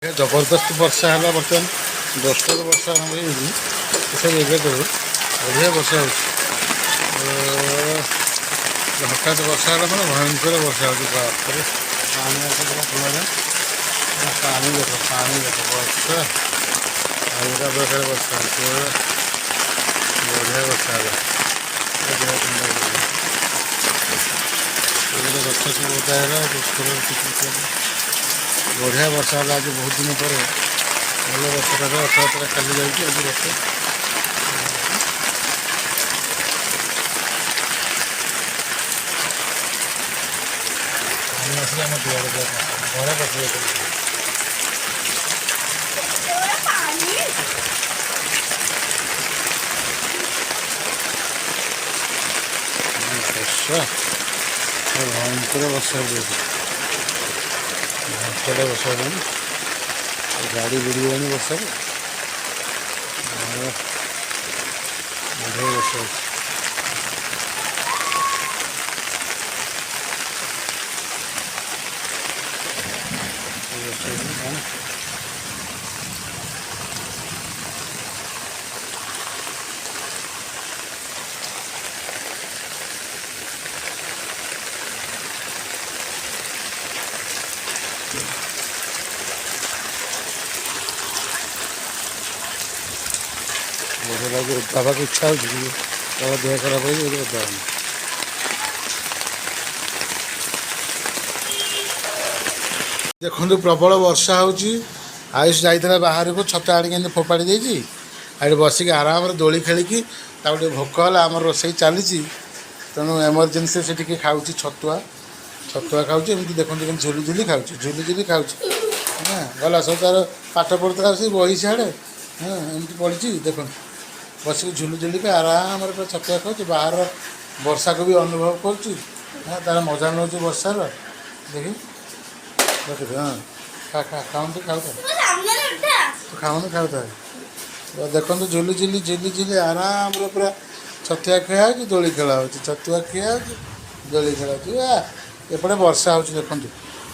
जबरदस्त वर्षा है बर्तमान 10 वर्षा आरंभ हो एगार बढ़िया वर्षा हठात वर्षा है मैंने भयंकर वर्षा हो पानी पानी देख वर्षा अलग प्रकार वर्षा बढ़िया वर्षा है गच सब बोता है बढ़िया वर्षा है आज बहुत दिन पर भल वर्षा रथयात्रा खाली जाइए आज रथ पानी आस घर बस वर्षा भयंकर वर्षा घंटे वर्षा गाड़ी बुड़ीगलानी वर्षा बढ़िया वर्षा बढ़िया लगे उदा को इच्छा हो देह खराब हो उदा देखो प्रबल वर्षा आयुष जाइए बाहर को छत आनिक फोपाड़ी देती आगे बसिक आराम दोली खेलिकी भोक है आम रोसई चली तेणु एमरजेन्सी से खाऊँ छतुआ छतुआ खाऊँ एमती देखते झुली झुली खाऊँ हाँ गला सब तार पाठ पढ़ता से बही सियाड़े हाँ एमती पढ़ी देख बस झुली झुलिक आराम छतुआ खाऊँ बाहर वर्षा को भी अनुभव करुँ हाँ तार मजा नौ वर्षार देखी देख हाँ खाऊँ खाऊ खाऊन खाऊ देखो झुली झुली झुली झुली आराम पूरा छतुआ खिया हो दोली खेला हो छतुआ खिया हो दोली खेला एपटे वर्षा हो देखो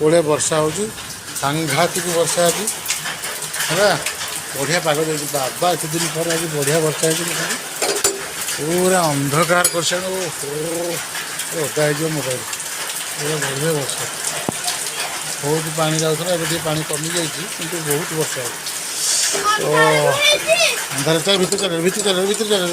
बड़े वर्षा हो सांघातिक वर्षा है बढ़िया पाग दे बाबा एत दिन पर आज बढ़िया वर्षा है पूरा अंधकार कर ओदा हो मोबाइल पूरा बढ़िया वर्षा बहुत पानी जाऊला ए पानी कमी जाइए बहुत वर्षा तो अंधार चल भीतर चल